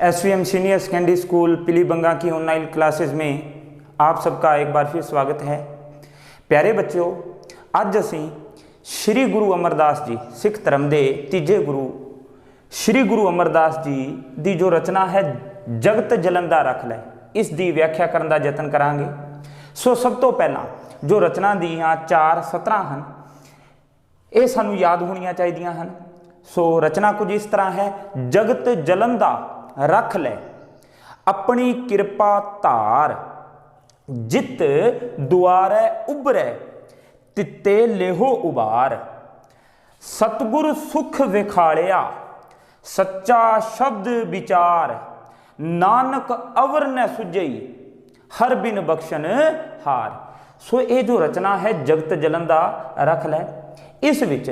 SVM senior secondary school Pilibanga की online classes में आप सबका एक बार फिर स्वागत है। प्यारे बच्चों, अज असी श्री गुरु अमरदास जी सिख धर्म के तीजे गुरु श्री गुरु अमरदास जी की जो रचना है जगत जलंदा रख लै, इसकी व्याख्या करने का यतन करांगे। सो सब तो पहला जो रचना दियाँ 4 सतरां हैं, ये सानू याद होनियां चाहिदियां हैं। सो रचना कुछ इस तरह है, जगत जलंदा रख ले अपनी कृपा धार, जित दुआरे उभरे तिते लेहो उबार। सतगुर सुख विखालिया सच्चा शब्द विचार, नानक अवर न सुझई हर बिन बख्शन हार। सो ये जो रचना है जगत जलंदा रख ले, इस विच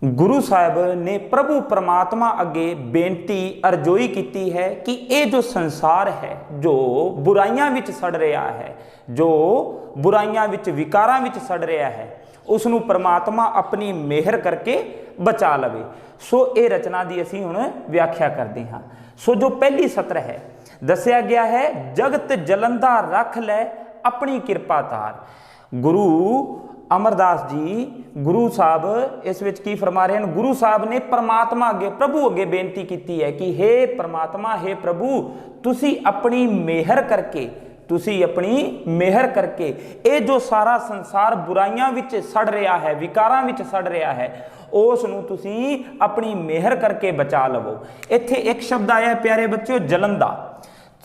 गुरु साहब ने प्रभु परमात्मा अगे बेनती अर्जोई की है कि ये जो संसार है जो बुराइयां विच सड़ रहा है, जो बुराइयां विच विकारां विच सड़ रहा है, उसनू परमात्मा अपनी मेहर करके बचा लवे। सो ये रचना की असीं हुण व्याख्या करते हाँ। सो जो पहली सत्र है दसिया गया है, जगत जलंदा रख ले अपनी कृपा धार। गुरु अमरदास जी गुरु साहब इस विच की फरमा रहे हैं, गुरु साहब ने परमात्मा अगे प्रभु अगे बेनती की है कि हे परमात्मा, हे प्रभु, तुसी अपनी मेहर करके, तुसी अपनी मेहर करके ये जो सारा संसार बुराइयां विच सड़ रहा है, विकारां विच सड़ रहा है, उसनू तुसी अपनी मेहर करके बचा लवो। इत्थे एक शब्द आया प्यारे बच्चों, जलंदा।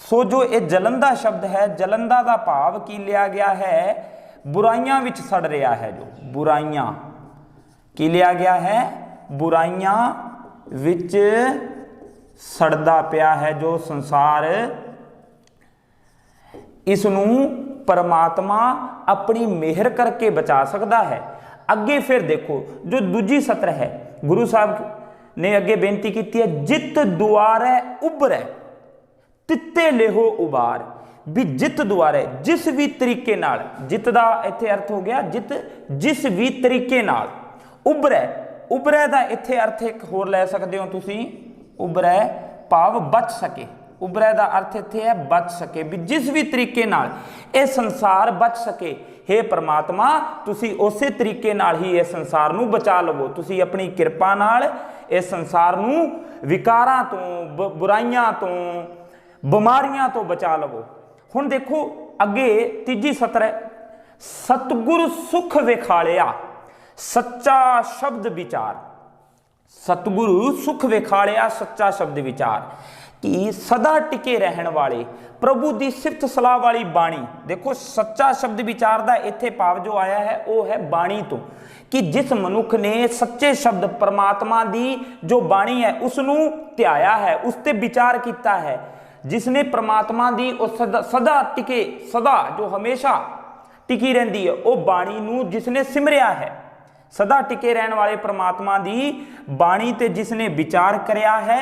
सो जो ये जलंदा शब्द है, जलंदा का भाव की लिया गया है, बुराइयां विच सड़ रहा है। जो बुराइयां की लिया गया है, बुराइयां विच सड़दा पिया है जो संसार, इसनू परमात्मा अपनी मेहर करके बचा सकता है। अगे फिर देखो जो दूजी सत्र है, गुरु साहब ने अगे बेनती की है, जित दुआरे उभरे तिते लेहो उबार। भी जित दुआरे जिस भी तरीके नाल, जित दा इत्थे अर्थ हो गया जित, जिस भी तरीके नाल, उभरे, उभरे दा इत्थे अर्थ एक होर लै सकदे हो तुसीं, उभरे भाव बच सके, उभरे दा अर्थ इत्थे है बच सके। भी जिस भी तरीके नाल ये संसार बच सके, हे परमात्मा तुसी उसे तरीके नाल ही इस संसार नू बचा लवो। तुसी अपनी कृपा नाल इस संसार नू विकारां तो, बुराइयां तो, बीमारियां तो बचा लवो। हुण देखो अगे तीजी सत्र है, सतगुर सुख विखालिया सच्चा शब्द विचार। सतगुरु सुख विखालिया सच्चा शब्द विचार कि सदा टिके रहन वाले प्रभु की सिफत सलाह वाली बाणी। देखो सच्चा शब्द विचार का इत्थे भाव जो आया है वो है बाणी तो, कि जिस मनुख ने सच्चे शब्द परमात्मा की जो बाणी है उसनू ध्याया है, उस ते विचार किया है, जिसने परमात्मा दी उस सदा टिके, सदा जो हमेशा टिकी रहिंदी है, वो बाणी नू जिसने सिमरिया है, सदा टिके रहने वाले परमात्मा दी बाणी ते जिसने विचार करया है,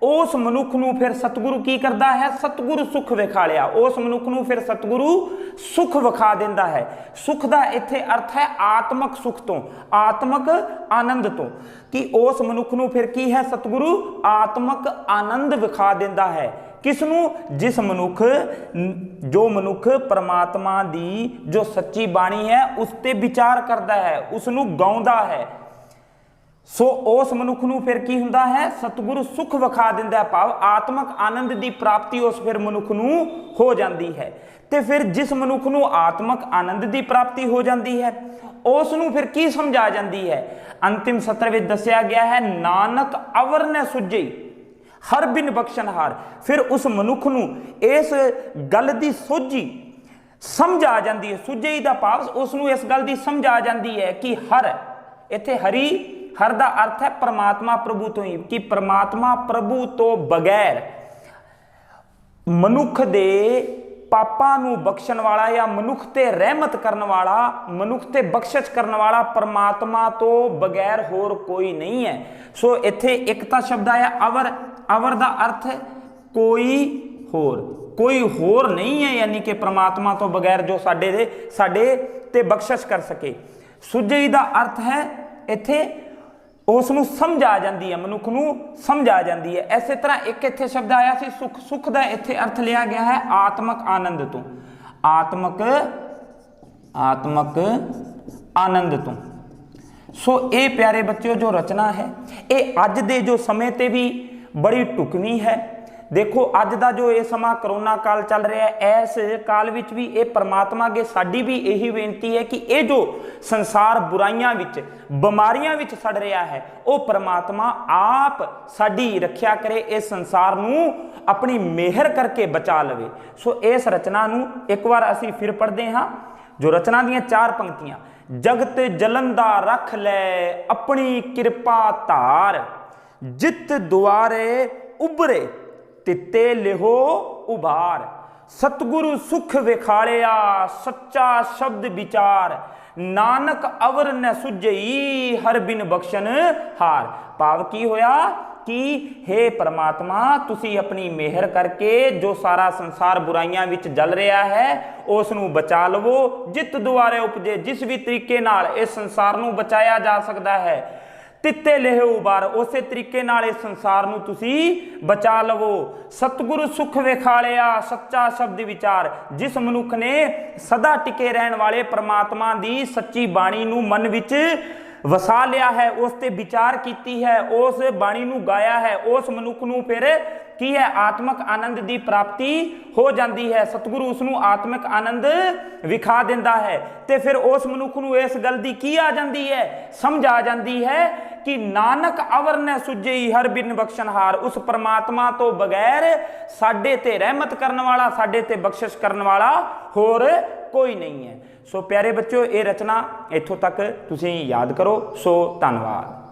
उस मनुख नू फिर सतगुरु की करता है, सतगुरु सुख विखालिया। उस मनुख नू फिर सतगुरु सुख विखा देंदा है। सुख दा इत्थे अर्थ है आत्मक सुख तो, आत्मक आनंद तो, कि उस मनुख नू फिर की है, सतगुरु आत्मक आनंद विखा देंदा है। किसनू? जिस मनुख, जो मनुख परमात्मा दी जो सच्ची बाणी है उस ते विचार करता है, उसनू गाउंदा है। सो उस मनुख नू फिर की हुंदा है, सतगुरु सुख विखा दिंदा है, भाव आत्मक आनंद की प्राप्ति उस फिर मनुख नू हो जाती है। ते फिर जिस मनुख नू आत्मक आनंद की प्राप्ति हो जाती है, उसनू फिर की समझ आ जाती है। अंतिम सत्र में दसिया गया है, नानक अवर न सुझई हर बिन बख्शनहार। फिर उस मनुख नू इस गल की सोझी समझ आ जाती है। सुझई का भाव उसनू इस गल की समझ आ जाती है कि हर, इत्थे हरी, हर दा अर्थ है परमात्मा प्रभु तो ही, कि परमात्मा प्रभु तो बगैर मनुख दे पापां नू बख्शण वाला या मनुख ते रहमत करने वाला, मनुख ते बख्शिश करने वाला परमात्मा तो बगैर होर कोई नहीं है। सो इत्थे एकता शब्द आया अवर, अवर दा अर्थ है कोई होर, कोई होर नहीं है, यानी कि परमात्मा तो बगैर जो साडे ते बख्शिश कर सके। सुझई दा अर्थ है इत्थे ਉਸ ਨੂੰ ਸਮਝ ਆ ਜਾਂਦੀ ਹੈ, ਮਨੁੱਖ ਨੂੰ ਸਮਝ ਆ ਜਾਂਦੀ ਹੈ। ਇਸੇ ਤਰ੍ਹਾਂ ਇੱਕ ਇੱਥੇ ਸ਼ਬਦ ਆਇਆ ਸੀ ਸੁਖ, ਸੁਖ ਦਾ ਇੱਥੇ ਅਰਥ ਲਿਆ ਗਿਆ ਹੈ ਆਤਮਕ ਆਨੰਦ ਤੋਂ, ਆਤਮਕ ਆਨੰਦ ਤੋਂ। ਸੋ ਇਹ ਪਿਆਰੇ ਬੱਚਿਓ ਜੋ ਰਚਨਾ ਹੈ ਇਹ ਅੱਜ ਦੇ ਜੋ ਸਮੇਂ ਤੇ ਵੀ ਬੜੀ ਢੁਕਵੀਂ ਹੈ। ਦੇਖੋ ਅੱਜ ਦਾ ਜੋ ਇਹ ਸਮਾਂ ਕਰੋਨਾ ਕਾਲ ਚੱਲ ਰਿਹਾ ਹੈ, ਇਸ ਕਾਲ ਵਿੱਚ ਵੀ ਇਹ ਪਰਮਾਤਮਾ ਅੱਗੇ ਸਾਡੀ ਵੀ ਇਹੀ ਬੇਨਤੀ ਹੈ ਕਿ ਇਹ ਜੋ ਸੰਸਾਰ ਬੁਰਾਈਆਂ ਵਿੱਚ, ਬਿਮਾਰੀਆਂ ਵਿੱਚ ਸੜ ਰਿਹਾ ਹੈ, ਉਹ ਪਰਮਾਤਮਾ ਆਪ ਸਾਡੀ ਰੱਖਿਆ ਕਰੇ, ਇਸ ਸੰਸਾਰ ਨੂੰ ਆਪਣੀ ਮਿਹਰ ਕਰਕੇ ਬਚਾ ਲਵੇ। ਸੋ ਇਸ ਰਚਨਾ ਨੂੰ ਇੱਕ ਵਾਰ ਅਸੀਂ ਫਿਰ ਪੜ੍ਹਦੇ ਹਾਂ। ਜੋ ਰਚਨਾ ਦੀਆਂ 4 ਪੰਕਤੀਆਂ, ਜਗਤ ਜਲੰਦਾ ਰੱਖ ਲੈ ਆਪਣੀ ਕਿਰਪਾ ਧਾਰ, ਜਿਤ ਦੁਆਰੇ ਉਭਰੇ ਤਿੱਤੇ ਲਿਹੋ ਉਭਾਰ, ਸਤਿਗੁਰੂ ਸੁਖ ਵਿਖਾਲਿਆ ਸੱਚਾ ਸ਼ਬਦ ਵਿਚਾਰ, ਨਾਨਕ ਅਵਰ ਨ ਸੁਝਈ ਹਰ ਬਿਨ ਬਖਸ਼ਨ ਹਾਰ। ਭਾਵ ਕੀ ਹੋਇਆ ਕਿ हे परमात्मा ਤੁਸੀਂ ਆਪਣੀ ਮਿਹਰ ਕਰਕੇ ਜੋ ਸਾਰਾ ਸੰਸਾਰ ਬੁਰਾਈਆਂ ਵਿੱਚ ਜਲ ਰਿਹਾ ਹੈ ਉਸ ਨੂੰ ਬਚਾ ਲਵੋ, ਜਿਤ ਦੁਆਰੇ ਉਪਜੇ, ਜਿਸ ਵੀ ਤਰੀਕੇ ਨਾਲ ਇਸ ਸੰਸਾਰ ਨੂੰ ਬਚਾਇਆ ਜਾ ਸਕਦਾ ਹੈ, ਤਿੱਤੇ ਲਿਹੋ ਉਬਾਰ, ਉਸੇ ਤਰੀਕੇ ਨਾਲ ਇਸ ਸੰਸਾਰ ਨੂੰ ਤੁਸੀਂ ਬਚਾ ਲਵੋ। ਸਤਿਗੁਰੂ ਸੁਖ ਵਿਖਾਲਿਆ ਸੱਚਾ ਸ਼ਬਦ ਵਿਚਾਰ, ਜਿਸ ਮਨੁੱਖ ਨੇ ਸਦਾ ਟਿਕੇ ਰਹਿਣ ਵਾਲੇ परमात्मा ਦੀ ਸੱਚੀ ਬਾਣੀ ਨੂੰ ਮਨ ਵਿੱਚ ਵਸਾ ਲਿਆ ਹੈ, ਉਸ ਤੇ ਵਿਚਾਰ ਕੀਤੀ ਹੈ, ਉਸ ਬਾਣੀ ਨੂੰ ਗਾਇਆ ਹੈ, ਉਸ ਮਨੁੱਖ ਨੂੰ ਫਿਰ ਕੀ ਹੈ ਆਤਮਿਕ ਆਨੰਦ ਦੀ ਪ੍ਰਾਪਤੀ ਹੋ ਜਾਂਦੀ ਹੈ। ਸਤਿਗੁਰੂ ਉਸ ਨੂੰ ਆਤਮਿਕ ਆਨੰਦ ਵਿਖਾ ਦਿੰਦਾ ਹੈ ਤੇ ਫਿਰ ਉਸ ਮਨੁੱਖ ਨੂੰ ਇਸ ਗੱਲ ਦੀ ਕੀ ਆ ਜਾਂਦੀ ਹੈ, ਸਮਝ ਆ ਜਾਂਦੀ ਹੈ ਕਿ ਨਾਨਕ ਅਵਰ ਨ ਸੁਝਈ ਹਰ ਬਿਨ ਬਖਸ਼ਣਹਾਰ, ਉਸ ਪਰਮਾਤਮਾ ਤੋਂ ਬਗੈਰ ਸਾਡੇ ਤੇ ਰਹਿਮਤ ਕਰਨ ਵਾਲਾ, ਸਾਡੇ ਤੇ ਬਖਸ਼ਿਸ਼ ਕਰਨ ਵਾਲਾ ਹੋਰ ਕੋਈ ਨਹੀਂ ਹੈ। ਸੋ ਪਿਆਰੇ ਬੱਚਿਓ ਇਹ ਰਚਨਾ ਇੱਥੋਂ ਤੱਕ ਤੁਸੀਂ ਯਾਦ ਕਰੋ। ਸੋ ਧੰਨਵਾਦ।